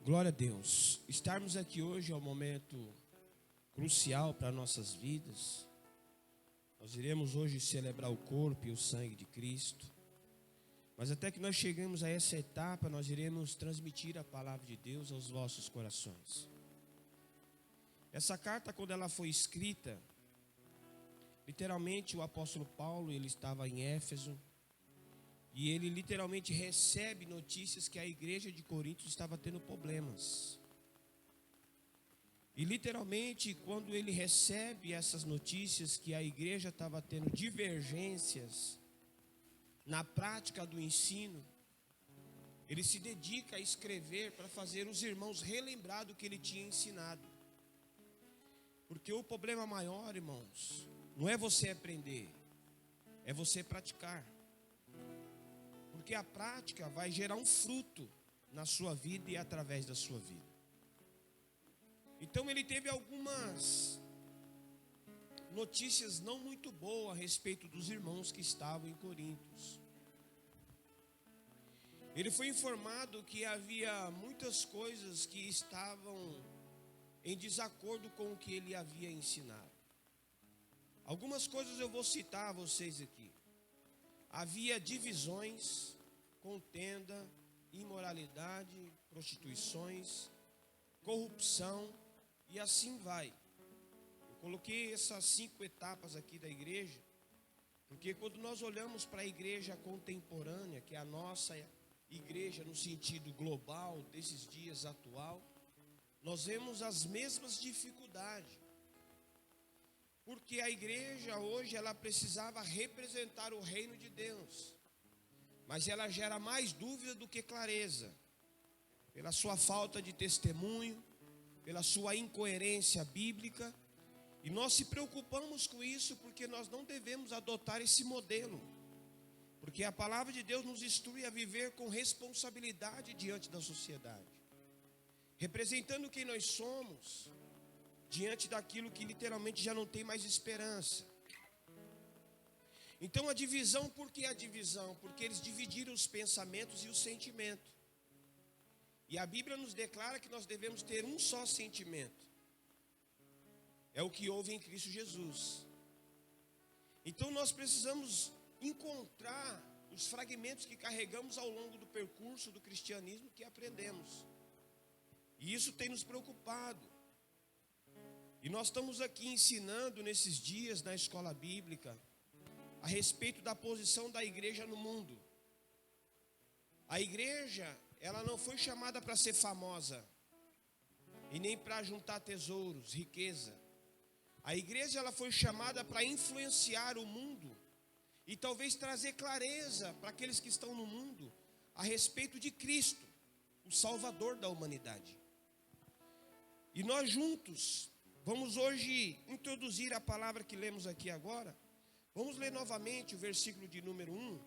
Glória a Deus. Estarmos aqui hoje é um momento crucial para nossas vidas. Nós iremos hoje celebrar o corpo e o sangue de Cristo. Mas até que nós chegamos a essa etapa, nós iremos transmitir a palavra de Deus aos vossos corações. Essa carta, quando ela foi escrita, literalmente o apóstolo Paulo, ele estava em Éfeso, e ele literalmente recebe notícias que a igreja de Corinto estava tendo problemas. E literalmente, quando ele recebe essas notícias que a igreja estava tendo divergências na prática do ensino, ele se dedica a escrever para fazer os irmãos relembrar do que ele tinha ensinado. Porque o problema maior, irmãos, não é você aprender, é você praticar. Porque a prática vai gerar um fruto na sua vida e através da sua vida. Então ele teve algumas notícias não muito boas a respeito dos irmãos que estavam em Corintos. Ele foi informado que havia muitas coisas que estavam em desacordo com o que ele havia ensinado. Algumas coisas eu vou citar a vocês aqui. Havia divisões, contenda, imoralidade, prostituições, corrupção e assim vai. Eu coloquei essas 5 etapas aqui da igreja, porque quando nós olhamos para a igreja contemporânea, que é a nossa igreja no sentido global desses dias atual, nós vemos as mesmas dificuldades. Porque a igreja hoje ela precisava representar o reino de Deus, mas ela gera mais dúvida do que clareza, pela sua falta de testemunho, pela sua incoerência bíblica, e nós se preocupamos com isso porque nós não devemos adotar esse modelo, porque a palavra de Deus nos instrui a viver com responsabilidade diante da sociedade, representando quem nós somos, diante daquilo que literalmente já não tem mais esperança. Então a divisão, por que a divisão? Porque eles dividiram os pensamentos e o sentimento. E a Bíblia nos declara que nós devemos ter um só sentimento. É o que houve em Cristo Jesus. Então nós precisamos encontrar os fragmentos que carregamos ao longo do percurso do cristianismo que aprendemos. E isso tem nos preocupado. E nós estamos aqui ensinando nesses dias na escola bíblica a respeito da posição da igreja no mundo. A igreja, ela não foi chamada para ser famosa e nem para juntar tesouros, riqueza. A igreja ela foi chamada para influenciar o mundo e talvez trazer clareza para aqueles que estão no mundo a respeito de Cristo, o Salvador da humanidade. E nós juntos vamos hoje introduzir a palavra que lemos aqui agora. Vamos ler novamente o versículo de número 1.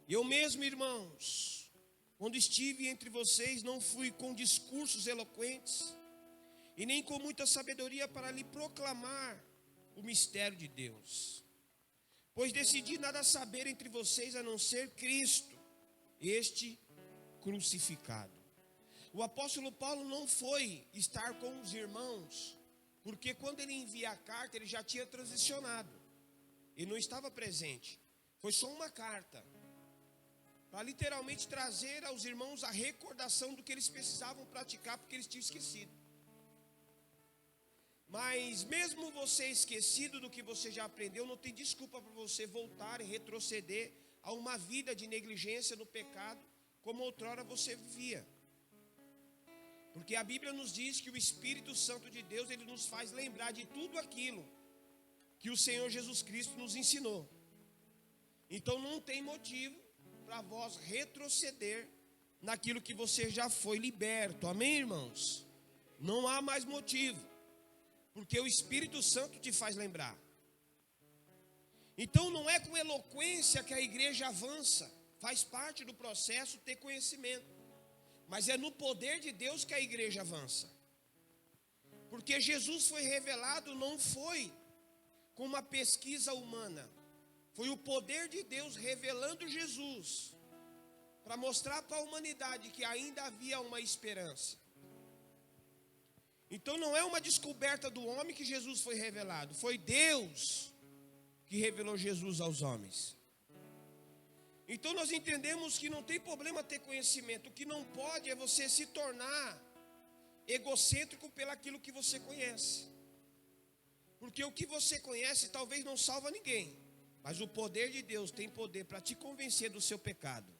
Eu mesmo, irmãos, quando estive entre vocês, não fui com discursos eloquentes e nem com muita sabedoria para lhe proclamar o mistério de Deus. Pois decidi nada saber entre vocês a não ser Cristo, este crucificado. O apóstolo Paulo não foi estar com os irmãos, porque quando ele envia a carta, ele já tinha transicionado. Ele não estava presente. Foi só uma carta, para literalmente trazer aos irmãos a recordação do que eles precisavam praticar, porque eles tinham esquecido. Mas mesmo você esquecido do que você já aprendeu, não tem desculpa para você voltar e retroceder a uma vida de negligência no pecado, como outrora você vivia. Porque a Bíblia nos diz que o Espírito Santo de Deus, ele nos faz lembrar de tudo aquilo que o Senhor Jesus Cristo nos ensinou. Então não tem motivo para vós retroceder naquilo que você já foi liberto. Amém, irmãos? Não há mais motivo, porque o Espírito Santo te faz lembrar. Então não é com eloquência que a igreja avança, faz parte do processo ter conhecimento. Mas é no poder de Deus que a igreja avança. Porque Jesus foi revelado, não foi com uma pesquisa humana. Foi o poder de Deus revelando Jesus para mostrar para a humanidade que ainda havia uma esperança. Então não é uma descoberta do homem que Jesus foi revelado, foi Deus que revelou Jesus aos homens. Então nós entendemos que não tem problema ter conhecimento, o que não pode é você se tornar egocêntrico pelaquilo que você conhece. Porque o que você conhece talvez não salva ninguém, mas o poder de Deus tem poder para te convencer do seu pecado.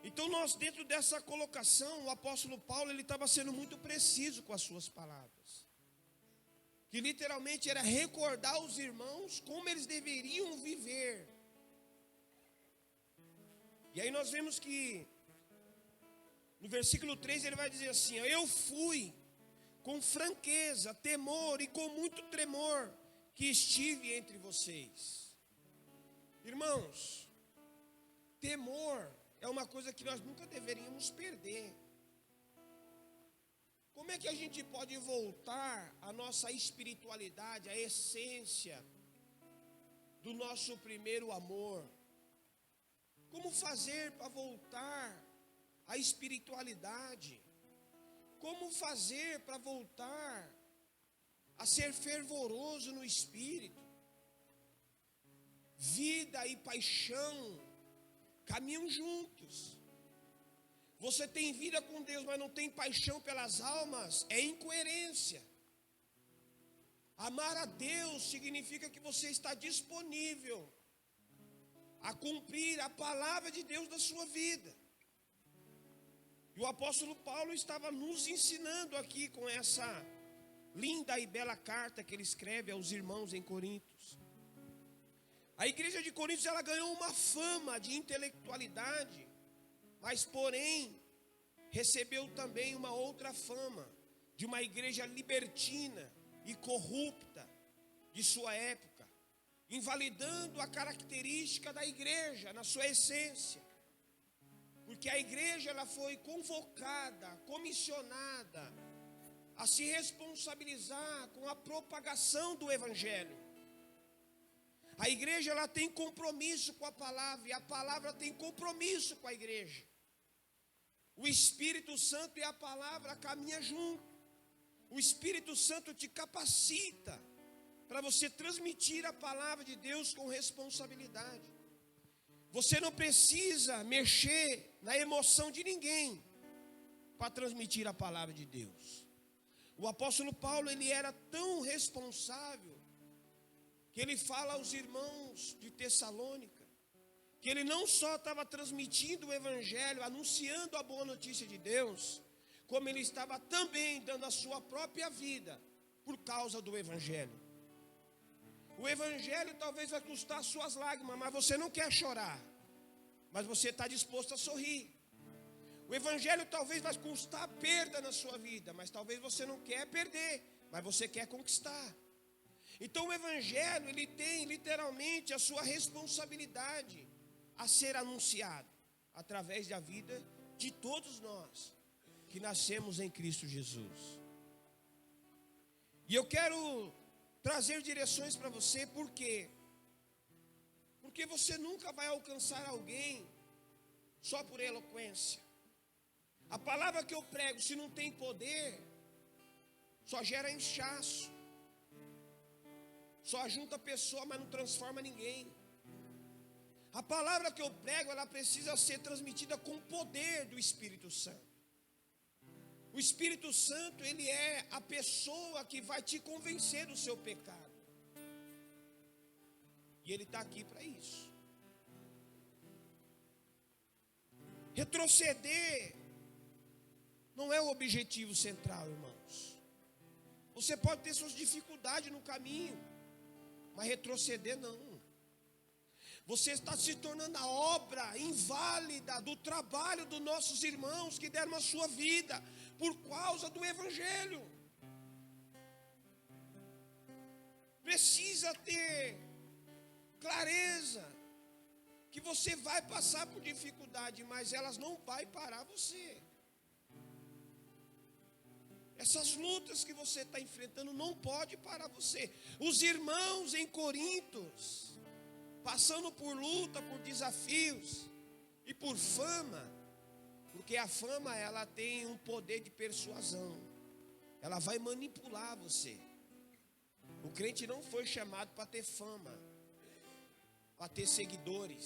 Então nós, dentro dessa colocação, o apóstolo Paulo, ele estava sendo muito preciso com as suas palavras. Que literalmente era recordar aos irmãos como eles deveriam viver. E aí nós vemos que no versículo 3 ele vai dizer assim: eu fui com franqueza, temor e com muito tremor que estive entre vocês. Irmãos, temor é uma coisa que nós nunca deveríamos perder. Como é que a gente pode voltar à nossa espiritualidade, à essência do nosso primeiro amor? Como fazer para voltar à espiritualidade? Como fazer para voltar a ser fervoroso no espírito? Vida e paixão caminham juntos. Você tem vida com Deus, mas não tem paixão pelas almas, é incoerência. Amar a Deus significa que você está disponível a cumprir a palavra de Deus na sua vida. E o apóstolo Paulo estava nos ensinando aqui com essa linda e bela carta que ele escreve aos irmãos em Corintos. A igreja de Corintos, ela ganhou uma fama de intelectualidade, mas porém recebeu também uma outra fama de uma igreja libertina e corrupta de sua época, invalidando a característica da igreja na sua essência. Porque a igreja, ela foi convocada, comissionada a se responsabilizar com a propagação do evangelho. A igreja, ela tem compromisso com a palavra, e a palavra tem compromisso com a igreja. O Espírito Santo e a palavra caminham junto. O Espírito Santo te capacita para você transmitir a palavra de Deus com responsabilidade. Você não precisa mexer na emoção de ninguém para transmitir a palavra de Deus. O apóstolo Paulo, ele era tão responsável que ele fala aos irmãos de Tessalônica que ele não só estava transmitindo o evangelho, anunciando a boa notícia de Deus, como ele estava também dando a sua própria vida por causa do evangelho. O evangelho talvez vai custar suas lágrimas, mas você não quer chorar, mas você está disposto a sorrir. O evangelho talvez vai custar perda na sua vida, mas talvez você não quer perder, mas você quer conquistar. Então o evangelho, ele tem literalmente a sua responsabilidade a ser anunciado através da vida de todos nós que nascemos em Cristo Jesus. E eu quero trazer direções para você, por quê? Porque você nunca vai alcançar alguém só por eloquência. A palavra que eu prego, se não tem poder, só gera inchaço, só junta pessoa, mas não transforma ninguém. A palavra que eu prego, ela precisa ser transmitida com o poder do Espírito Santo. O Espírito Santo, ele é a pessoa que vai te convencer do seu pecado. E ele está aqui para isso. Retroceder não é o objetivo central, irmãos. Você pode ter suas dificuldades no caminho, mas retroceder não. Você está se tornando a obra inválida do trabalho dos nossos irmãos que deram a sua vida por causa do evangelho. Precisa ter clareza que você vai passar por dificuldade, mas elas não vão parar você. Essas lutas que você está enfrentando não pode parar você. Os irmãos em Corintos, passando por luta, por desafios, E por fama, porque a fama ela tem um poder de persuasão. Ela vai manipular você. O crente não foi chamado para ter fama, para ter seguidores.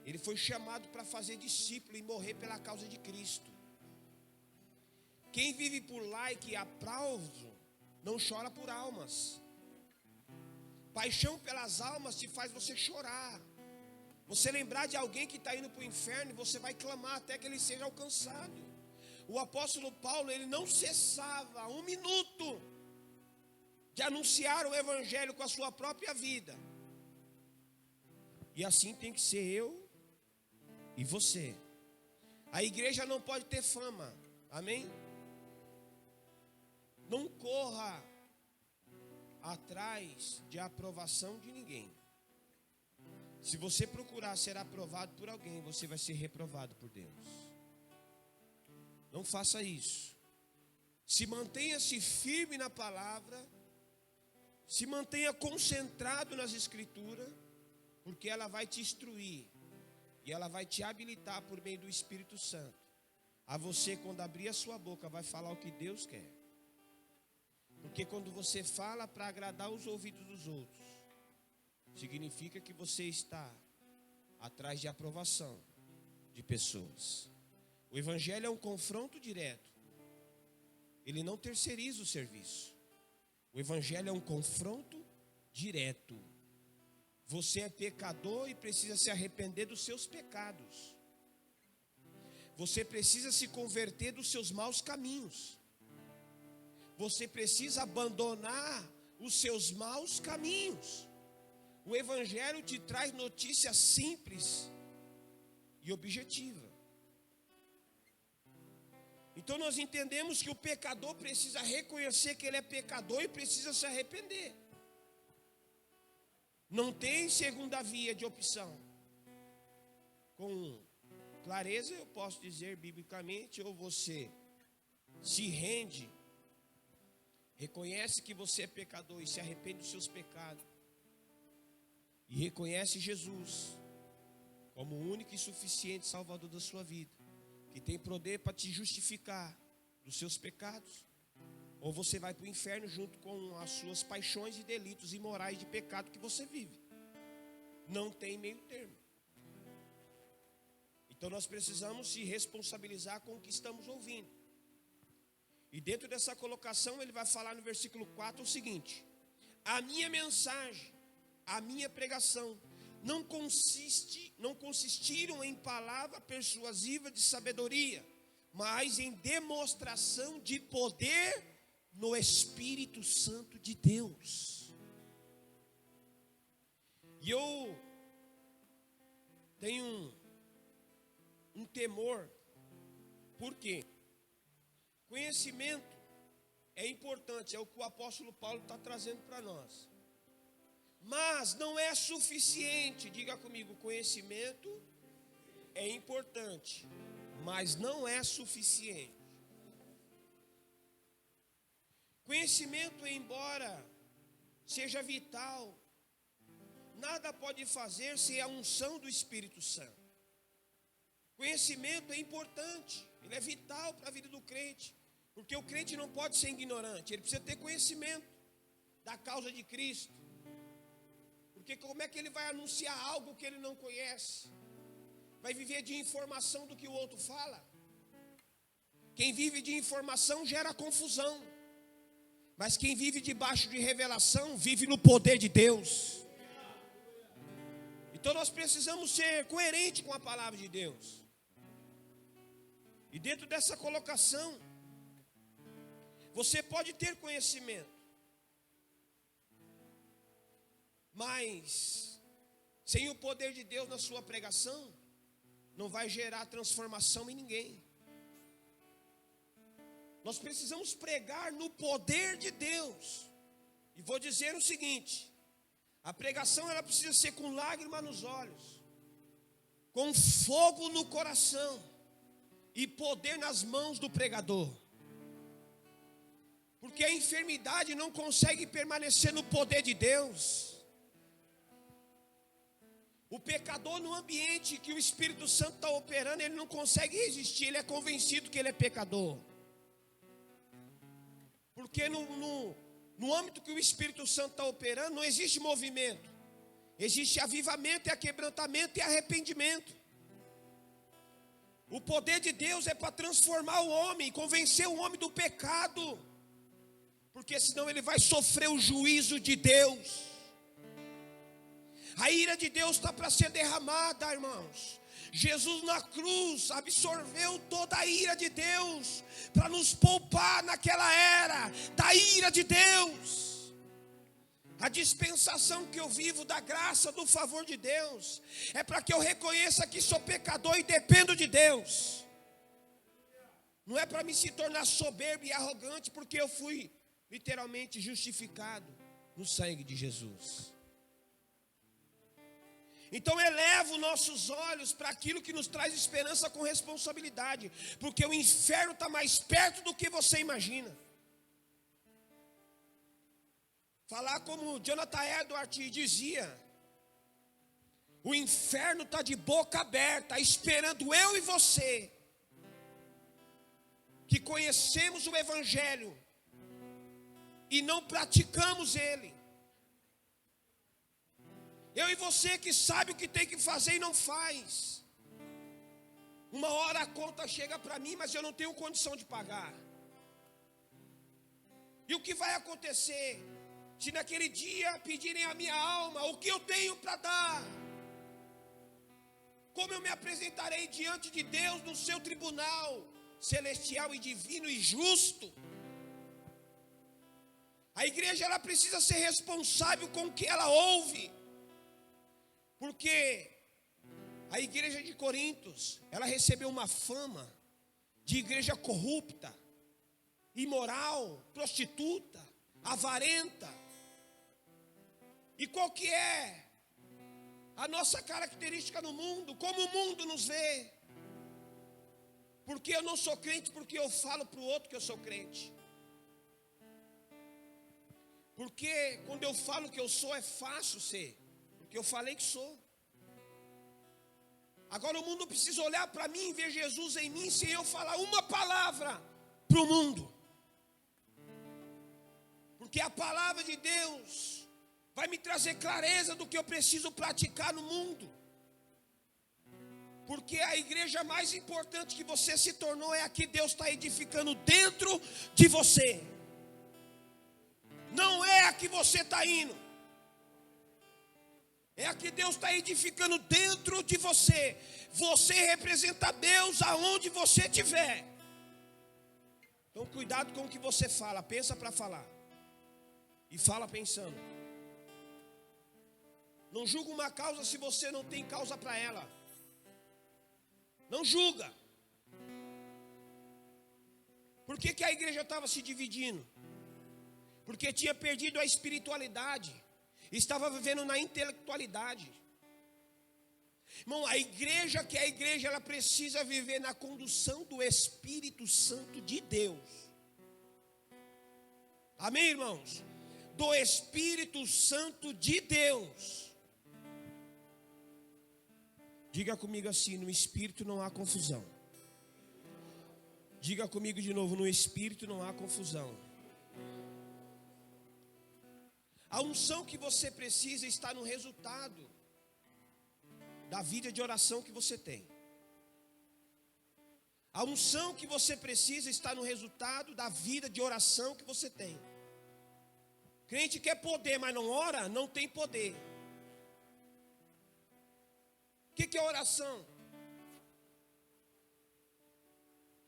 Ele foi chamado para fazer discípulo e morrer pela causa de Cristo. Quem vive por like e aplauso, não chora por almas. Paixão pelas almas te faz você chorar. Você lembrar de alguém que está indo para o inferno, você vai clamar até que ele seja alcançado. O apóstolo Paulo, ele não cessava um minuto de anunciar o evangelho com a sua própria vida. E assim tem que ser eu e você. A igreja não pode ter fama, amém? Não corra atrás de aprovação de ninguém. Se você procurar ser aprovado por alguém, você vai ser reprovado por Deus. Não faça isso. Se mantenha-se firme na palavra, se mantenha concentrado nas escrituras, porque ela vai te instruir e ela vai te habilitar por meio do Espírito Santo. A você, quando abrir a sua boca, vai falar o que Deus quer. Porque quando você fala para agradar os ouvidos dos outros, significa que você está atrás de aprovação de pessoas. O evangelho é um confronto direto. Ele não terceiriza o serviço. O evangelho é um confronto direto. Você é pecador e precisa se arrepender dos seus pecados. Você precisa se converter dos seus maus caminhos. Você precisa abandonar os seus maus caminhos. O evangelho te traz notícia simples e objetiva. Então nós entendemos que o pecador precisa reconhecer que ele é pecador e precisa se arrepender. Não tem segunda via de opção. Com clareza eu posso dizer biblicamente, ou você se rende, reconhece que você é pecador e se arrepende dos seus pecados, e reconhece Jesus como o único e suficiente Salvador da sua vida, que tem poder para te justificar dos seus pecados, ou você vai para o inferno junto com as suas paixões e delitos imorais de pecado que você vive. Não tem meio termo. Então nós precisamos se responsabilizar com o que estamos ouvindo. E dentro dessa colocação ele vai falar no versículo 4 o seguinte: a minha mensagem, a minha pregação não consistiram em palavra persuasiva de sabedoria, mas em demonstração de poder no Espírito Santo de Deus. E eu tenho um temor. Por quê? Conhecimento é importante, é o que o apóstolo Paulo está trazendo para nós. Mas não é suficiente. Diga comigo, conhecimento é importante, mas não é suficiente. Conhecimento, embora seja vital, nada pode fazer sem a unção do Espírito Santo. Conhecimento é importante, ele é vital para a vida do crente, porque o crente não pode ser ignorante, ele precisa ter conhecimento da causa de Cristo. Porque como é que ele vai anunciar algo que ele não conhece? Vai viver de informação do que o outro fala? Quem vive de informação gera confusão. Mas quem vive debaixo de revelação, vive no poder de Deus. Então nós precisamos ser coerentes com a palavra de Deus. E dentro dessa colocação, você pode ter conhecimento, mas sem o poder de Deus na sua pregação, não vai gerar transformação em ninguém. Nós precisamos pregar no poder de Deus. E vou dizer o seguinte: a pregação ela precisa ser com lágrima nos olhos, com fogo no coração e poder nas mãos do pregador. Porque a enfermidade não consegue permanecer no poder de Deus. O pecador no ambiente que o Espírito Santo está operando, ele não consegue resistir, ele é convencido que ele é pecador. Porque no âmbito que o Espírito Santo está operando, não existe movimento. Existe avivamento, quebrantamento e arrependimento. O poder de Deus é para transformar o homem, convencer o homem do pecado. Porque senão ele vai sofrer o juízo de Deus. A ira de Deus está para ser derramada, irmãos. Jesus na cruz absorveu toda a ira de Deus para nos poupar naquela era da ira de Deus. A dispensação que eu vivo da graça, do favor de Deus, é para que eu reconheça que sou pecador e dependo de Deus. Não é para me se tornar soberbo e arrogante, porque eu fui literalmente justificado no sangue de Jesus. Então eleva nossos olhos para aquilo que nos traz esperança com responsabilidade, porque o inferno está mais perto do que você imagina. Falar como Jonathan Edwards dizia: o inferno está de boca aberta, esperando eu e você, que conhecemos o Evangelho e não praticamos ele. Eu e você que sabe o que tem que fazer e não faz. Uma hora a conta chega para mim, mas eu não tenho condição de pagar. E o que vai acontecer se naquele dia pedirem a minha alma? O que eu tenho para dar? Como eu me apresentarei diante de Deus no seu tribunal celestial e divino e justo? A igreja, ela precisa ser responsável com o que ela ouve. Porque a igreja de Corintos, ela recebeu uma fama de igreja corrupta, imoral, prostituta, avarenta. E qual que é a nossa característica no mundo? Como o mundo nos vê? Porque eu não sou crente, porque eu falo para o outro que eu sou crente. Porque quando eu falo que eu sou, é fácil ser. Porque eu falei que sou. Agora o mundo precisa olhar para mim e ver Jesus em mim, sem eu falar uma palavra para o mundo. Porque a palavra de Deus vai me trazer clareza do que eu preciso praticar no mundo. Porque a igreja mais importante que você se tornou é a que Deus está edificando dentro de você. Não é a que você está indo. É a que Deus está edificando dentro de você. Você representa Deus aonde você estiver. Então cuidado com o que você fala. Pensa para falar. E fala pensando. Não julga uma causa se você não tem causa para ela. Não julga. Por que a igreja estava se dividindo? Porque tinha perdido a espiritualidade. Estava vivendo na intelectualidade. Irmão, a igreja que é a igreja, ela precisa viver na condução do Espírito Santo de Deus. Amém, irmãos? Do Espírito Santo de Deus. Diga comigo assim: no Espírito não há confusão. Diga comigo de novo: no Espírito não há confusão. A unção que você precisa está no resultado da vida de oração que você tem. A unção que você precisa está no resultado da vida de oração que você tem. Crente quer poder, mas não ora, não tem poder. O que é oração?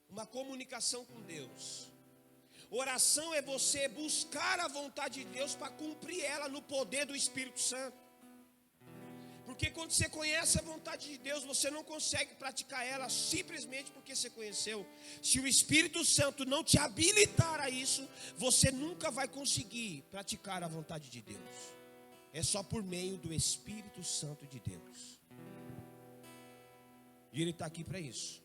Uma comunicação com Deus. Oração é você buscar a vontade de Deus para cumprir ela no poder do Espírito Santo. Porque quando você conhece a vontade de Deus, você não consegue praticar ela simplesmente porque você conheceu. Se o Espírito Santo não te habilitar a isso, você nunca vai conseguir praticar a vontade de Deus. É só por meio do Espírito Santo de Deus. E Ele está aqui para isso.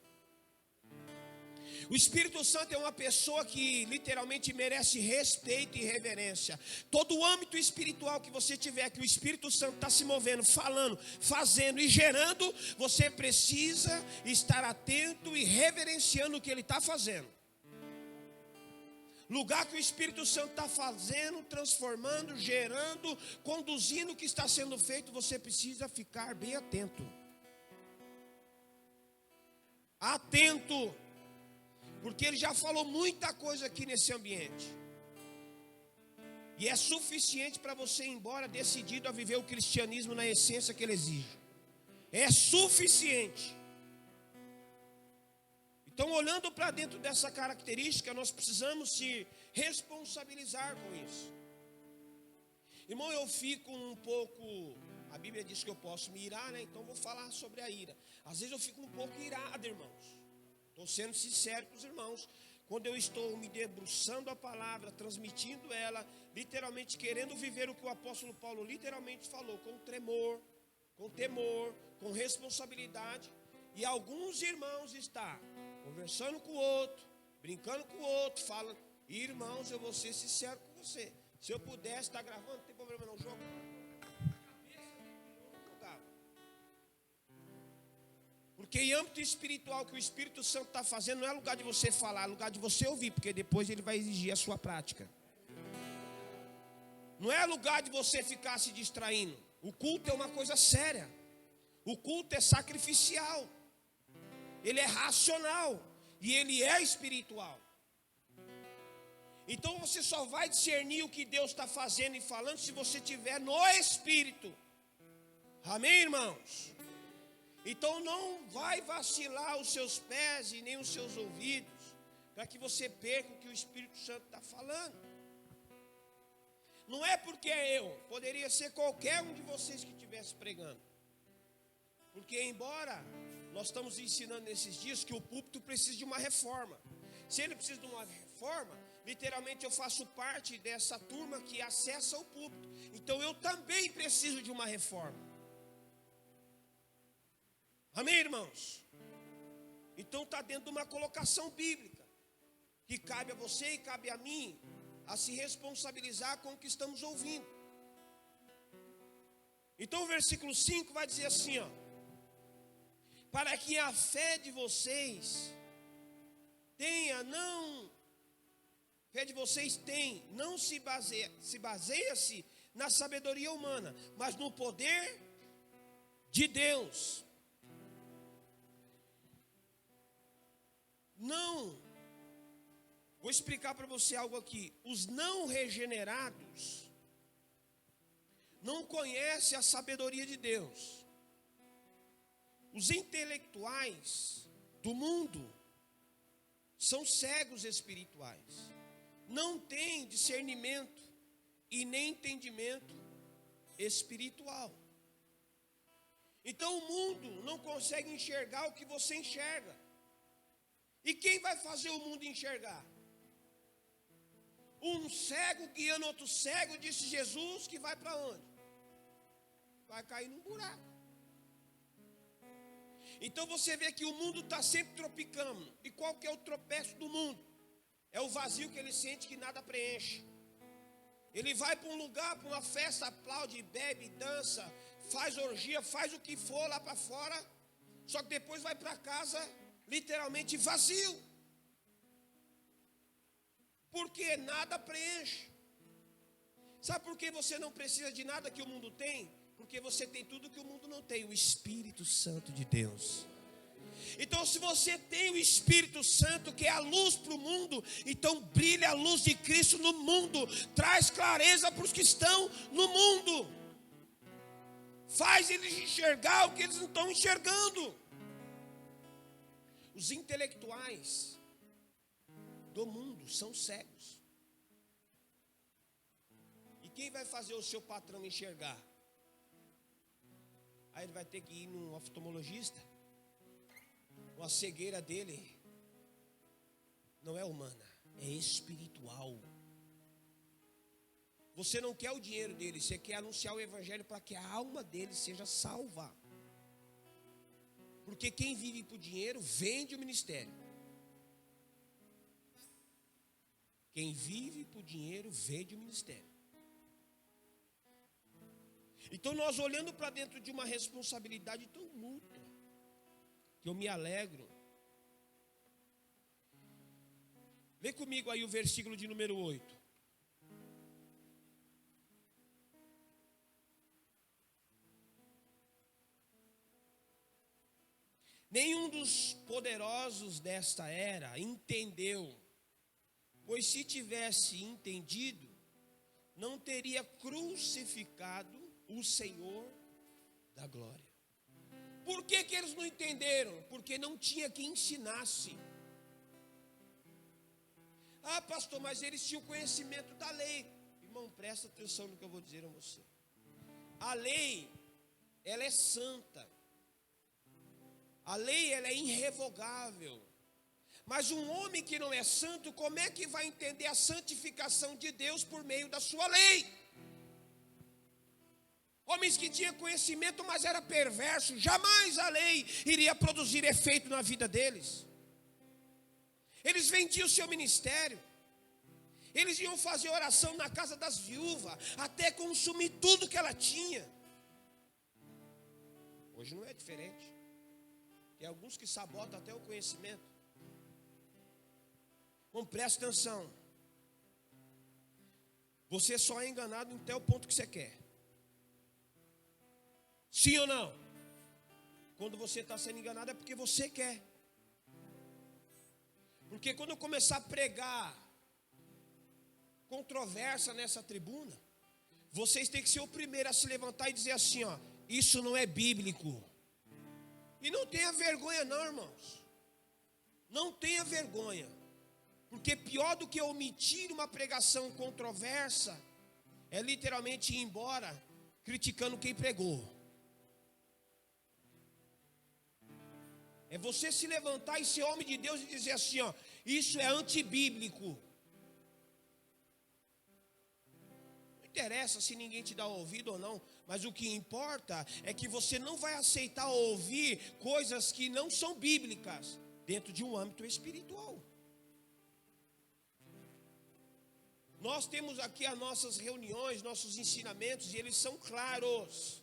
O Espírito Santo é uma pessoa que literalmente merece respeito e reverência. Todo o âmbito espiritual que você tiver, que o Espírito Santo está se movendo, falando, fazendo e gerando, você precisa estar atento e reverenciando o que ele está fazendo. Lugar que o Espírito Santo está fazendo, transformando, gerando, conduzindo o que está sendo feito, você precisa ficar bem atento. Atento. Porque ele já falou muita coisa aqui nesse ambiente. E é suficiente para você ir embora decidido a viver o cristianismo na essência que ele exige. É suficiente. Então, olhando para dentro dessa característica, nós precisamos se responsabilizar com isso. Irmão, eu fico um pouco... A Bíblia diz que eu posso me irar, né? Então, vou falar sobre a ira. Às vezes eu fico um pouco irado, irmãos. Estou sendo sincero com os irmãos. Quando eu estou me debruçando a palavra, transmitindo ela, literalmente querendo viver o que o apóstolo Paulo literalmente falou, com tremor, com temor, com responsabilidade. E alguns irmãos estão conversando com o outro, brincando com o outro, falando, irmãos, eu vou ser sincero com você. Se eu pudesse estar gravando, não tem problema não, jogo. Porque em âmbito espiritual, que o Espírito Santo está fazendo, não é lugar de você falar, é lugar de você ouvir, porque depois ele vai exigir a sua prática. Não é lugar de você ficar se distraindo. O culto é uma coisa séria. O culto é sacrificial. Ele é racional. E ele é espiritual. Então você só vai discernir o que Deus está fazendo e falando se você estiver no Espírito. Amém, irmãos? Então não vai vacilar os seus pés e nem os seus ouvidos, para que você perca o que o Espírito Santo está falando. Não é porque é eu, poderia ser qualquer um de vocês que estivesse pregando. Porque embora nós estamos ensinando nesses dias que o púlpito precisa de uma reforma. Se ele precisa de uma reforma, literalmente eu faço parte dessa turma que acessa o púlpito. Então eu também preciso de uma reforma. Amém, irmãos? Então está dentro de uma colocação bíblica, que cabe a você e cabe a mim, a se responsabilizar com o que estamos ouvindo. Então o versículo 5 vai dizer assim, ó, para que a fé de vocês não se baseia-se na sabedoria humana, mas no poder de Deus. Não, vou explicar para você algo aqui. Os não regenerados não conhecem a sabedoria de Deus. Os intelectuais do mundo são cegos espirituais. Não têm discernimento e nem entendimento espiritual. Então o mundo não consegue enxergar o que você enxerga. E quem vai fazer o mundo enxergar? Um cego guiando outro cego, disse Jesus, que vai para onde? Vai cair num buraco. Então você vê que o mundo está sempre tropicando. E qual que é o tropeço do mundo? É o vazio que ele sente que nada preenche. Ele vai para um lugar, para uma festa, aplaude, bebe, dança, faz orgia, faz o que for lá para fora. Só que depois vai para casa literalmente vazio. Porque nada preenche. Sabe por que você não precisa de nada que o mundo tem? Porque você tem tudo que o mundo não tem, o Espírito Santo de Deus. Então se você tem o Espírito Santo, que é a luz para o mundo, então brilha a luz de Cristo no mundo, traz clareza para os que estão no mundo, faz eles enxergar o que eles não estão enxergando. Os intelectuais do mundo são cegos. E quem vai fazer o seu patrão enxergar? Aí ele vai ter que ir num oftalmologista. A cegueira dele não é humana, é espiritual. Você não quer o dinheiro dele, você quer anunciar o evangelho para que a alma dele seja salva. Porque quem vive por dinheiro vende o ministério. Quem vive por dinheiro vende o ministério. Então nós olhando para dentro de uma responsabilidade tão mútua, que eu me alegro. Lê comigo aí o versículo de número 8. Nenhum dos poderosos desta era entendeu, pois se tivesse entendido, não teria crucificado o Senhor da glória. Por que que eles não entenderam? Porque não tinha quem ensinasse. Ah, pastor, mas eles tinham conhecimento da lei. Irmão, presta atenção no que eu vou dizer a você. A lei, ela é santa. A lei, ela é irrevogável. Mas um homem que não é santo, como é que vai entender a santificação de Deus por meio da sua lei? Homens que tinham conhecimento, mas era perverso, jamais a lei iria produzir efeito na vida deles. Eles vendiam o seu ministério. Eles iam fazer oração na casa das viúvas, até consumir tudo que ela tinha. Hoje não é diferente. Tem alguns que sabotam até o conhecimento. Bom, presta atenção. Você só é enganado até o ponto que você quer. Sim ou não? Quando você está sendo enganado é porque você quer. Porque quando eu começar a pregar controvérsia nessa tribuna, vocês têm que ser o primeiro a se levantar e dizer assim, ó, isso não é bíblico. E não tenha vergonha não, irmãos. Não tenha vergonha. Porque pior do que omitir uma pregação controversa é literalmente ir embora criticando quem pregou. É você se levantar e ser homem de Deus e dizer assim, ó, isso é antibíblico. Não interessa se ninguém te dá ouvido ou não, mas o que importa é que você não vai aceitar ouvir coisas que não são bíblicas dentro de um âmbito espiritual. Nós temos aqui as nossas reuniões, nossos ensinamentos, e eles são claros.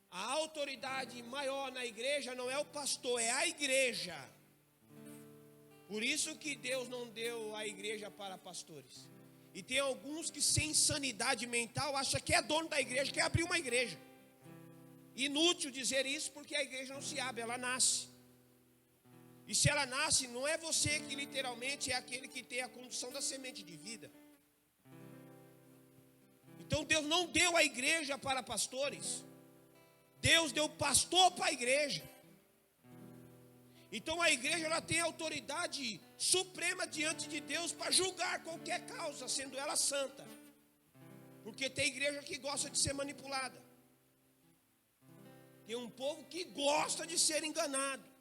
A autoridade maior na igreja não é o pastor, é a igreja. Por isso que Deus não deu a igreja para pastores. E tem alguns que sem sanidade mental acham que é dono da igreja, quer abrir uma igreja. Inútil dizer isso porque a igreja não se abre, ela nasce. E se ela nasce, não é você que literalmente é aquele que tem a condução da semente de vida. Então Deus não deu a igreja para pastores. Deus deu pastor para a igreja. Então a igreja ela tem autoridade suprema diante de Deus para julgar qualquer causa, sendo ela santa. Porque tem igreja que gosta de ser manipulada. Tem um povo que gosta de ser enganado.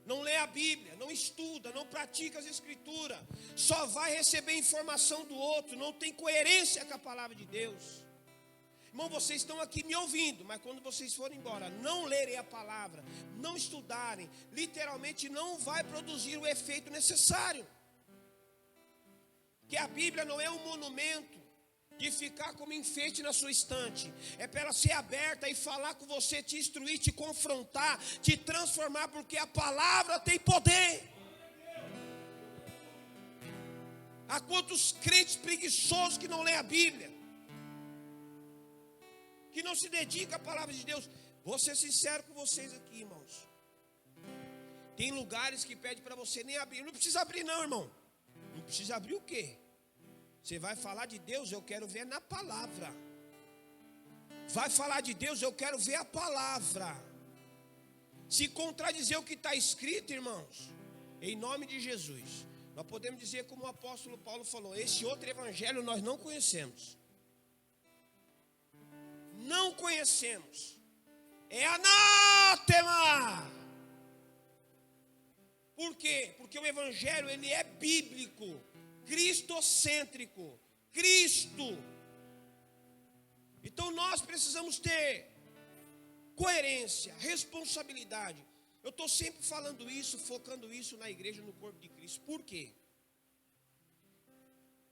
Não lê a Bíblia, não estuda, não pratica as escrituras. Só vai receber informação do outro, não tem coerência com a palavra de Deus. Irmão, vocês estão aqui me ouvindo, mas quando vocês forem embora, não lerem a palavra, não estudarem, literalmente não vai produzir o efeito necessário. Que a Bíblia não é um monumento de ficar como enfeite na sua estante. É para ela ser aberta e falar com você, te instruir, te confrontar, te transformar, porque a palavra tem poder. Há quantos crentes preguiçosos que não lêem a Bíblia, que não se dedica à palavra de Deus. Vou ser sincero com vocês aqui, irmãos. Tem lugares que pede para você nem abrir. Não precisa abrir não, irmão. Não precisa abrir o quê? Você vai falar de Deus, eu quero ver na palavra. Vai falar de Deus, eu quero ver a palavra. Se contradizer o que está escrito, irmãos, em nome de Jesus, nós podemos dizer como o apóstolo Paulo falou, esse outro evangelho nós não conhecemos. Não conhecemos. É anátema. Por quê? Porque o evangelho ele é bíblico, cristocêntrico, Cristo. Então nós precisamos ter coerência, responsabilidade. Eu estou sempre falando isso, focando isso na igreja, no corpo de Cristo. Por quê?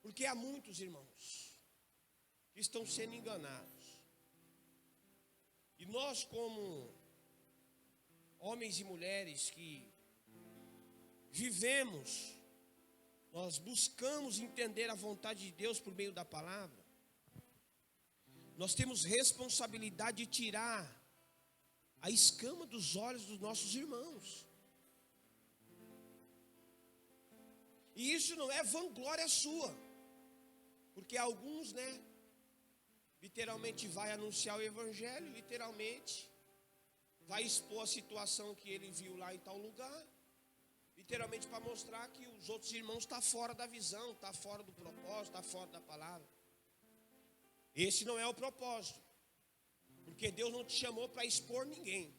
Porque há muitos irmãos que estão sendo enganados. E nós, como homens e mulheres que vivemos, nós buscamos entender a vontade de Deus por meio da palavra. Nós temos responsabilidade de tirar a escama dos olhos dos nossos irmãos. E isso não é vanglória sua. Porque alguns, literalmente vai anunciar o evangelho, literalmente vai expor a situação que ele viu lá em tal lugar, literalmente para mostrar que os outros irmãos estão fora da visão, estão fora do propósito, estão fora da palavra. Esse não é o propósito, porque Deus não te chamou para expor ninguém.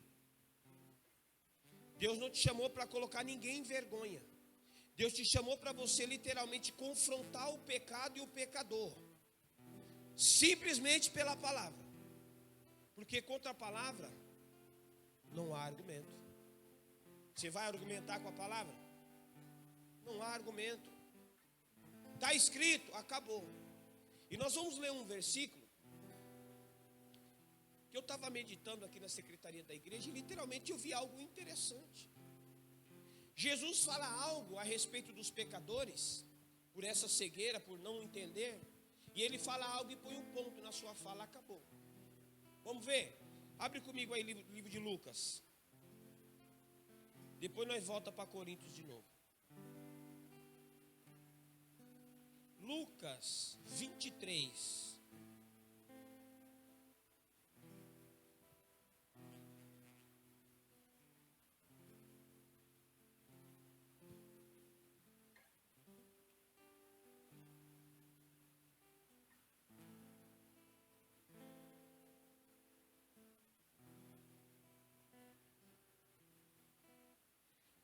Deus não te chamou para colocar ninguém em vergonha. Deus te chamou para você literalmente confrontar o pecado e o pecador, simplesmente pela palavra, porque contra a palavra não há argumento. Você vai argumentar com a palavra? Não há argumento. Está escrito, acabou. E nós vamos ler um versículo que eu estava meditando aqui na secretaria da igreja e literalmente eu vi algo interessante. Jesus fala algo a respeito dos pecadores, por essa cegueira, por não entender, e ele fala algo e põe um ponto na sua fala, acabou. Vamos ver? Abre comigo aí o livro de Lucas. Depois nós voltamos para Coríntios de novo. Lucas 23.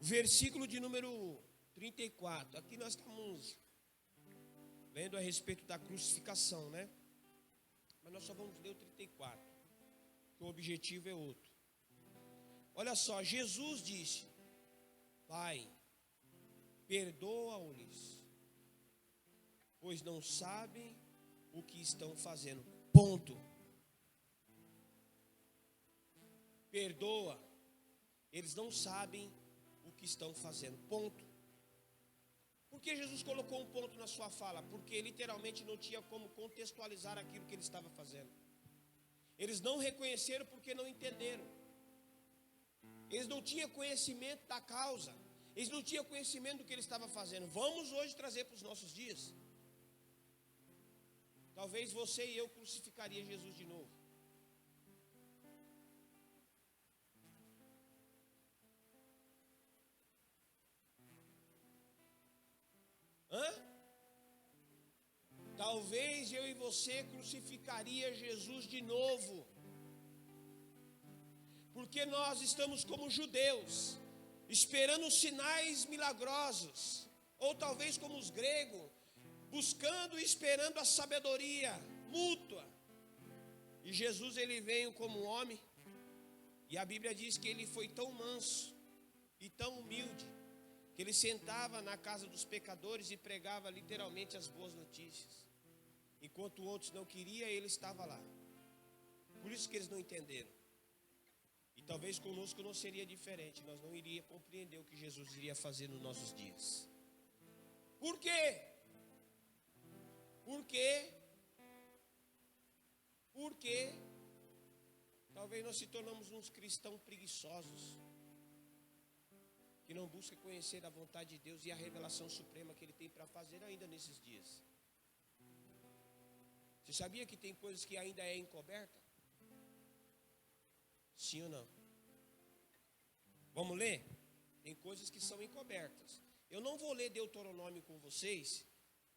Versículo de número 34. Aqui nós estamos lendo a respeito da crucificação, Mas nós só vamos ler o 34, que o objetivo é outro. Olha só, Jesus disse: Pai, perdoa-os, pois não sabem o que estão fazendo. Ponto. Perdoa, eles não sabem o que estão fazendo. Ponto. Por que Jesus colocou um ponto na sua fala? Porque literalmente não tinha como contextualizar aquilo que ele estava fazendo. Eles não reconheceram porque não entenderam. Eles não tinham conhecimento da causa. Eles não tinham conhecimento do que ele estava fazendo. Vamos hoje trazer para os nossos dias. Talvez você e eu crucificaria Jesus de novo. Talvez eu e você crucificaria Jesus de novo. Porque nós estamos como judeus, esperando sinais milagrosos. Ou talvez como os gregos, buscando e esperando a sabedoria mútua. E Jesus, ele veio como homem. E a Bíblia diz que ele foi tão manso e tão humilde, que ele sentava na casa dos pecadores e pregava literalmente as boas notícias. Enquanto outros não queriam, ele estava lá. Por isso que eles não entenderam. E talvez conosco não seria diferente. Nós não iríamos compreender o que Jesus iria fazer nos nossos dias. Por quê? Porque talvez nós se tornamos uns cristãos preguiçosos, que não buscam conhecer a vontade de Deus e a revelação suprema que Ele tem para fazer ainda nesses dias. Você sabia que tem coisas que ainda é encoberta? Sim ou não? Vamos ler? Tem coisas que são encobertas. Eu não vou ler Deuteronômio com vocês,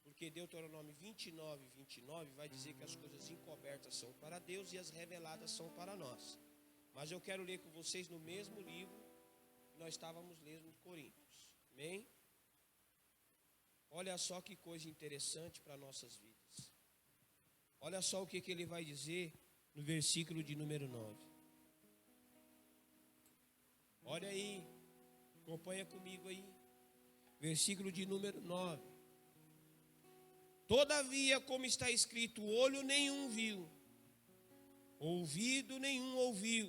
porque Deuteronômio 29 vai dizer que as coisas encobertas são para Deus e as reveladas são para nós. Mas eu quero ler com vocês no mesmo livro que nós estávamos lendo em Coríntios. Amém? Olha só que coisa interessante para nossas vidas. Olha só o que ele vai dizer no versículo de número 9. Olha aí, acompanha comigo aí. Versículo de número 9. Todavia, como está escrito, olho nenhum viu, ouvido nenhum ouviu,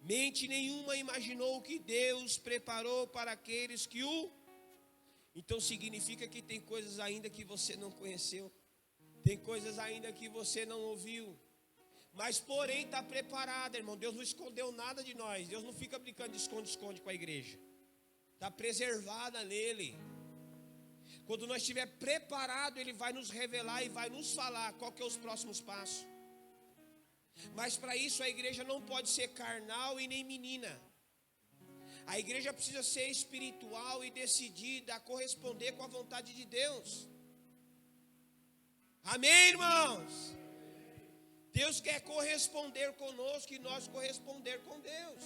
mente nenhuma imaginou o que Deus preparou para aqueles que o... Então significa que tem coisas ainda que você não conheceu, tem coisas ainda que você não ouviu, mas porém está preparada, irmão. Deus não escondeu nada de nós. Deus não fica brincando de esconde-esconde com a igreja. Está preservada nele. Quando nós estiver preparado, Ele vai nos revelar e vai nos falar qual que é os próximos passos. Mas para isso a igreja não pode ser carnal e nem menina. A igreja precisa ser espiritual e decidida a corresponder com a vontade de Deus. Amém, irmãos? Deus quer corresponder conosco e nós corresponder com Deus.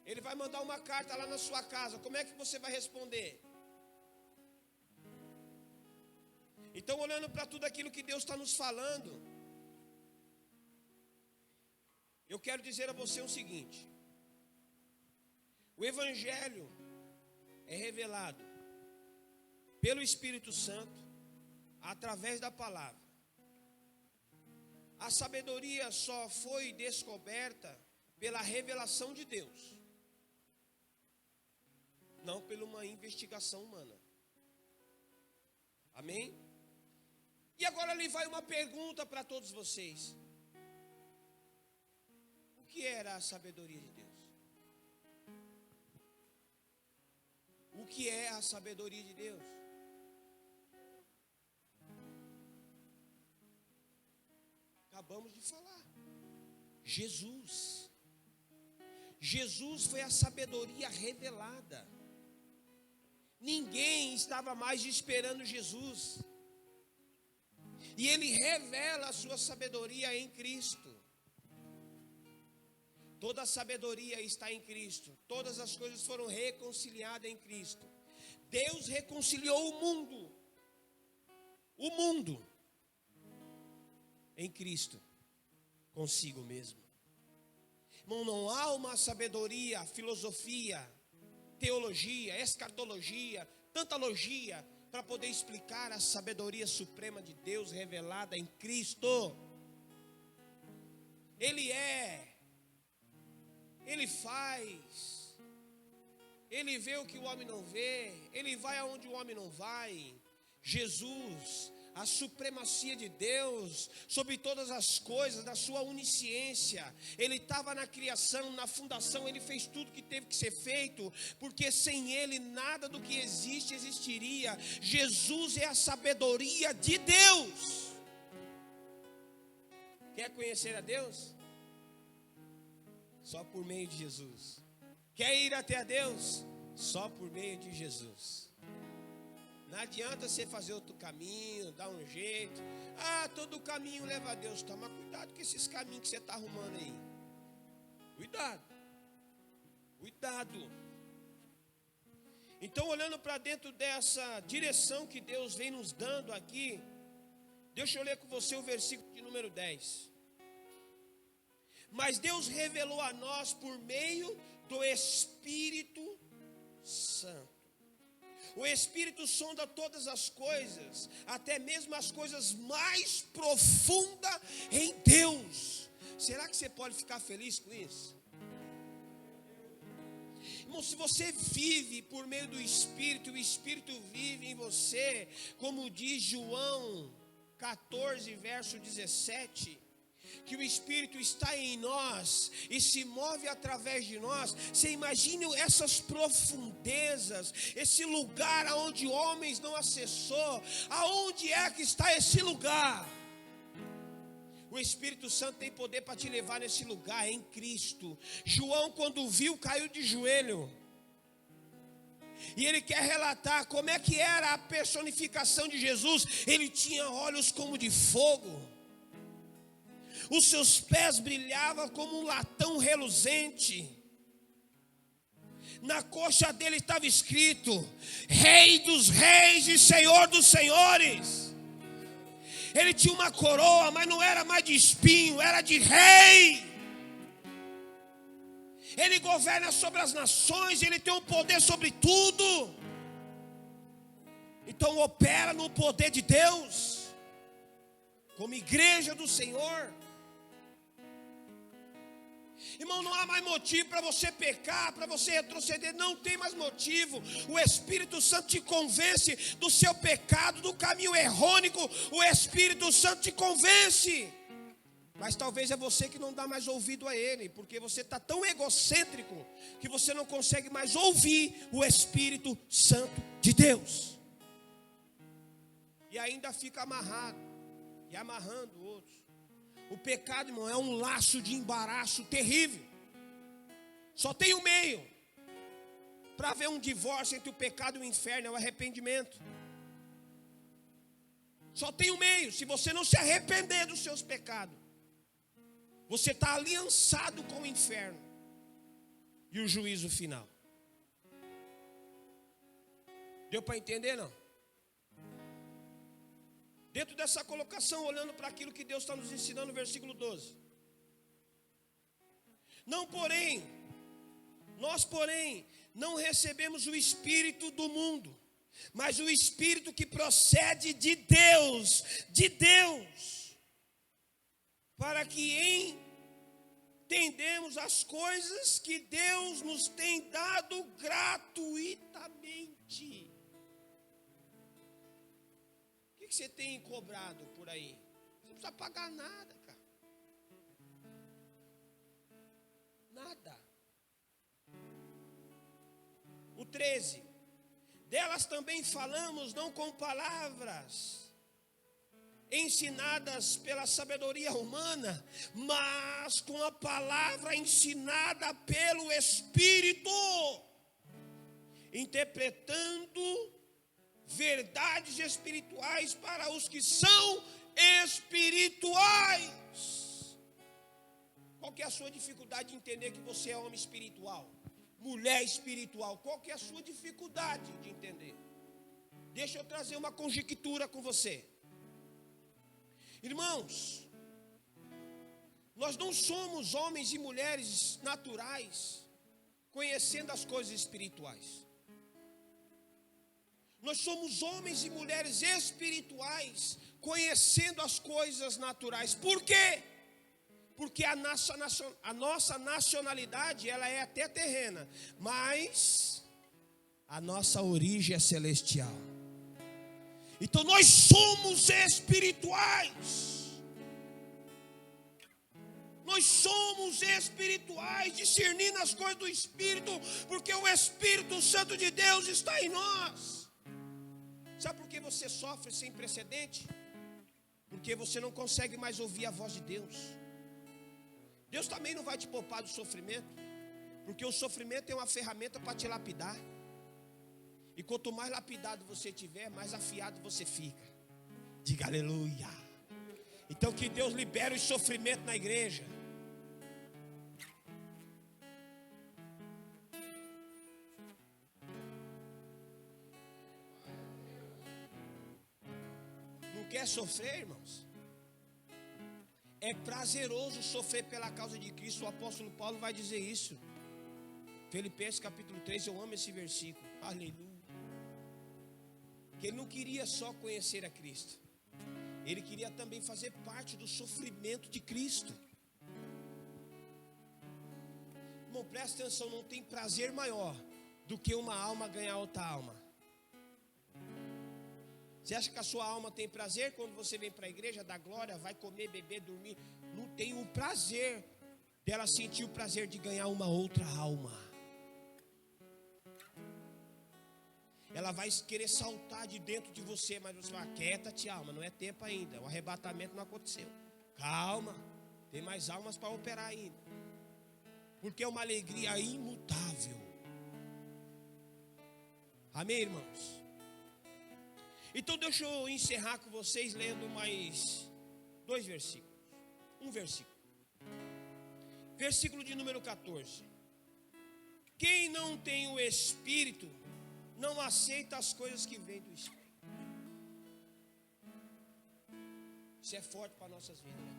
Ele vai mandar uma carta lá na sua casa. Como é que você vai responder? Então, olhando para tudo aquilo que Deus está nos falando, eu quero dizer a você o seguinte: o Evangelho é revelado pelo Espírito Santo através da palavra. A sabedoria só foi descoberta pela revelação de Deus, não por uma investigação humana. Amém? E agora ali vai uma pergunta para todos vocês: o que era a sabedoria de Deus? O que é a sabedoria de Deus? Acabamos de falar. Jesus. Jesus foi a sabedoria revelada. Ninguém estava mais esperando Jesus. E Ele revela a sua sabedoria em Cristo. Toda a sabedoria está em Cristo. Todas as coisas foram reconciliadas em Cristo. Deus reconciliou o mundo. O mundo. Em Cristo. Consigo mesmo. Irmão, não há uma sabedoria, filosofia, teologia, escatologia, tantologia para poder explicar a sabedoria suprema de Deus revelada em Cristo. Ele é, Ele faz, Ele vê o que o homem não vê, Ele vai aonde o homem não vai. Jesus, a supremacia de Deus sobre todas as coisas, da sua onisciência. Ele estava na criação, na fundação, Ele fez tudo que teve que ser feito, porque sem Ele nada do que existe existiria. Jesus é a sabedoria de Deus. Quer conhecer a Deus? Só por meio de Jesus. Quer ir até a Deus? Só por meio de Jesus. Não adianta você fazer outro caminho, dar um jeito. Todo caminho leva a Deus. Toma cuidado com esses caminhos que você está arrumando aí. Cuidado. Cuidado. Então, olhando para dentro dessa direção que Deus vem nos dando aqui, deixa eu ler com você o versículo de número 10. Mas Deus revelou a nós por meio do Espírito Santo. O Espírito sonda todas as coisas, até mesmo as coisas mais profundas em Deus. Será que você pode ficar feliz com isso? Irmão, se você vive por meio do Espírito, o Espírito vive em você, como diz João 14, verso 17... que o Espírito está em nós e se move através de nós. Você imagine essas profundezas, esse lugar aonde homens não acessou. Aonde é que está esse lugar? O Espírito Santo tem poder para te levar nesse lugar, em Cristo. João, quando viu, caiu de joelho. E ele quer relatar como é que era a personificação de Jesus. Ele tinha olhos como de fogo. Os seus pés brilhavam como um latão reluzente. Na coxa dele estava escrito: Rei dos reis e Senhor dos senhores. Ele tinha uma coroa, mas não era mais de espinho, era de rei. Ele governa sobre as nações, Ele tem um poder sobre tudo. Então opera no poder de Deus, como igreja do Senhor. Irmão, não há mais motivo para você pecar, para você retroceder, não tem mais motivo. O Espírito Santo te convence do seu pecado, do caminho errôneo, o Espírito Santo te convence. Mas talvez é você que não dá mais ouvido a Ele, porque você está tão egocêntrico, que você não consegue mais ouvir o Espírito Santo de Deus. E ainda fica amarrado, e amarrando outros. O pecado, irmão, é um laço de embaraço terrível. Só tem um meio para haver um divórcio entre o pecado e o inferno, é o arrependimento. Só tem um meio. Se você não se arrepender dos seus pecados, você está aliançado com o inferno e o juízo final. Deu para entender, não? Dentro dessa colocação, olhando para aquilo que Deus está nos ensinando no versículo 12. Nós, porém, não recebemos o Espírito do mundo, mas o Espírito que procede de Deus, para que entendemos as coisas que Deus nos tem dado gratuitamente. O que você tem cobrado por aí? Você não precisa pagar nada, cara. Nada. O 13. Delas também falamos, não com palavras ensinadas pela sabedoria humana, mas com a palavra ensinada pelo Espírito, interpretando verdades espirituais para os que são espirituais. Qual que é a sua dificuldade de entender que você é homem espiritual, mulher espiritual? Qual que é a sua dificuldade de entender? Deixa eu trazer uma conjectura com você. Irmãos, nós não somos homens e mulheres naturais conhecendo as coisas espirituais. Nós somos homens e mulheres espirituais conhecendo as coisas naturais. Por quê? Porque a nossa nacionalidade, ela é até terrena, mas a nossa origem é celestial. Então nós somos espirituais. Nós somos espirituais, discernindo as coisas do Espírito, porque o Espírito Santo de Deus está em nós. Sabe por que você sofre sem precedente? Porque você não consegue mais ouvir a voz de Deus. Deus também não vai te poupar do sofrimento, porque o sofrimento é uma ferramenta para te lapidar. E quanto mais lapidado você tiver, mais afiado você fica. Diga aleluia. Então que Deus libere o sofrimento na igreja. Quer sofrer, irmãos? É prazeroso sofrer pela causa de Cristo. O apóstolo Paulo vai dizer isso. Filipenses capítulo 3, eu amo esse versículo. Aleluia. Que ele não queria só conhecer a Cristo, ele queria também fazer parte do sofrimento de Cristo. Irmão, presta atenção, não tem prazer maior do que uma alma ganhar outra alma. Você acha que a sua alma tem prazer quando você vem para a igreja, dá glória, vai comer, beber, dormir? Não tem o prazer dela sentir o prazer de ganhar uma outra alma. Ela vai querer saltar de dentro de você, mas você vai, quieta-te, alma, não é tempo ainda, o arrebatamento não aconteceu. Calma, tem mais almas para operar ainda. Porque é uma alegria imutável. Amém, irmãos? Então deixa eu encerrar com vocês lendo mais 2 versículos. Um versículo. Versículo de número 14. Quem não tem o Espírito não aceita as coisas que vêm do Espírito. Isso é forte para nossas vidas, né?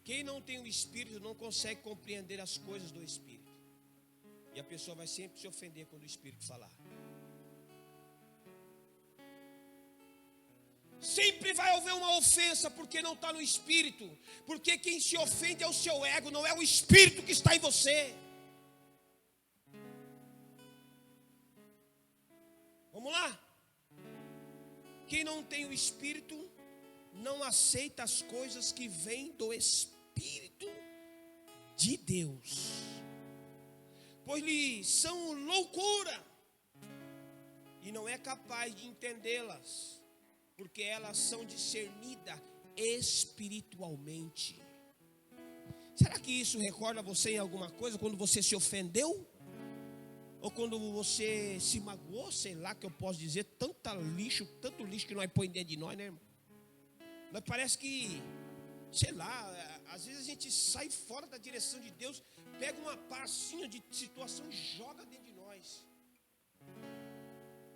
Quem não tem o Espírito não consegue compreender as coisas do Espírito. E a pessoa vai sempre se ofender quando o Espírito falar. Sempre vai haver uma ofensa, porque não está no espírito. Porque quem se ofende é o seu ego, não é o espírito que está em você. Vamos lá? Quem não tem o espírito, não aceita as coisas que vêm do Espírito de Deus, pois lhe são loucura, e não é capaz de entendê-las, porque elas são discernidas espiritualmente. Será que isso recorda você em alguma coisa, quando você se ofendeu? Ou quando você se magoou, sei lá que eu posso dizer, tanto lixo que nós põe dentro de nós, né, irmão? Mas parece que, sei lá, às vezes a gente sai fora da direção de Deus, pega uma passinha de situação e joga dentro de nós.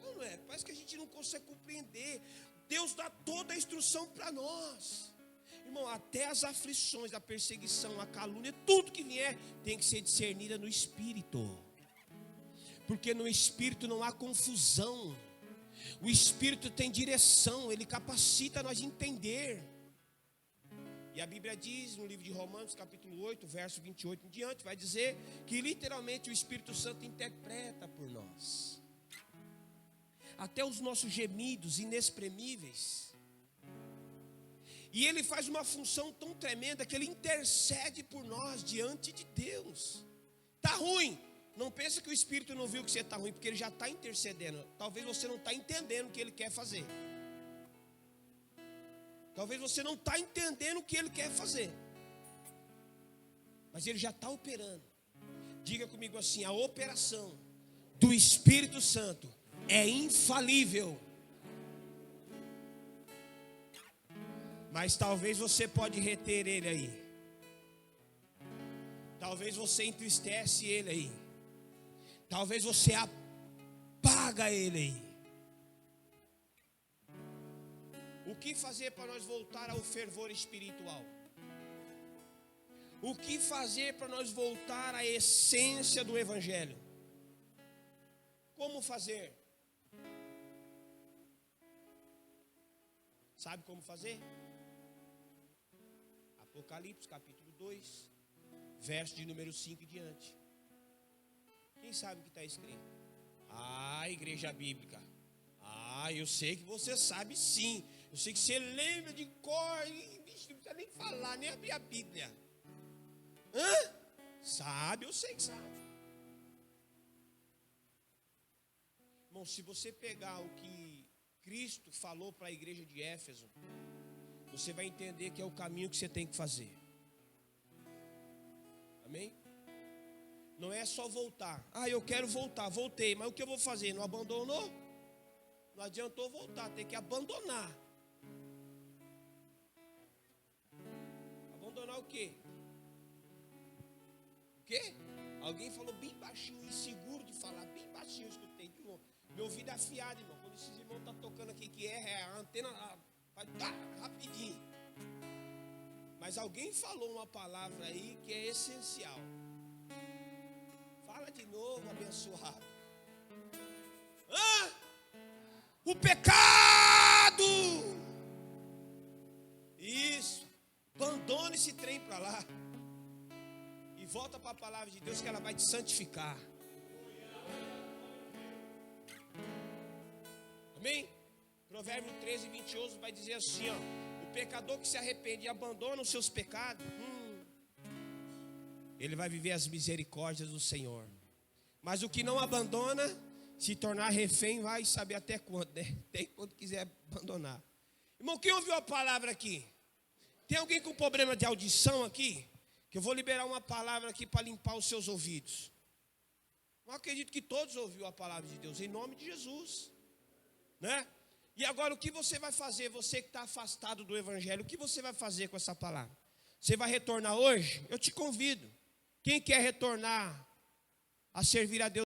Não é? Parece que a gente não consegue compreender. Deus dá toda a instrução para nós. Irmão, até as aflições, a perseguição, a calúnia, tudo que vier, tem que ser discernida no Espírito. Porque no Espírito não há confusão. O Espírito tem direção, ele capacita nós a entender. E a Bíblia diz no livro de Romanos, capítulo 8, verso 28 em diante, vai dizer que literalmente o Espírito Santo interpreta por nós. Até os nossos gemidos inexprimíveis. E ele faz uma função tão tremenda que ele intercede por nós diante de Deus. Está ruim? Não pensa que o Espírito não viu que você está ruim, porque ele já está intercedendo. Talvez você não está entendendo o que ele quer fazer. Talvez você não está entendendo o que ele quer fazer. Mas ele já está operando. Diga comigo assim: a operação do Espírito Santo é infalível. Mas talvez você pode reter ele aí. Talvez você entristece ele aí. Talvez você apaga ele aí. O que fazer para nós voltar ao fervor espiritual? O que fazer para nós voltar à essência do Evangelho? Como fazer? Sabe como fazer? Apocalipse capítulo 2, verso de número 5 e diante. Quem sabe o que está escrito? Ah, igreja bíblica. Ah, eu sei que você sabe sim. Eu sei que você lembra de cor. Bicho, não precisa nem falar, nem abrir a Bíblia. Hã? Sabe, eu sei que sabe. Irmão, se você pegar o que Cristo falou para a igreja de Éfeso, você vai entender que é o caminho que você tem que fazer. Amém? Não é só voltar. Ah, eu quero voltar, voltei, mas o que eu vou fazer? Não abandonou? Não adiantou voltar, tem que abandonar. Abandonar o quê? O quê? Alguém falou bem baixinho, inseguro de falar, bem baixinho, eu escutei. Meu ouvido é afiado, irmão. Quando esses irmãos estão tocando aqui, que é a antena, vai dar rapidinho. Mas alguém falou uma palavra aí que é essencial. Fala de novo, abençoado. O pecado. Isso. Abandona esse trem para lá. E volta para a palavra de Deus, que ela vai te santificar. Amém? Provérbio 13, 28 vai dizer assim, ó: o pecador que se arrepende e abandona os seus pecados, ele vai viver as misericórdias do Senhor. Mas o que não abandona, se tornar refém, vai saber até quando, né? Até quando quiser abandonar. Irmão, quem ouviu a palavra aqui? Tem alguém com problema de audição aqui? Que eu vou liberar uma palavra aqui para limpar os seus ouvidos. Eu acredito que todos ouviram a palavra de Deus, em nome de Jesus, né? E agora o que você vai fazer? Você que está afastado do Evangelho, o que você vai fazer com essa palavra? Você vai retornar hoje? Eu te convido. Quem quer retornar a servir a Deus?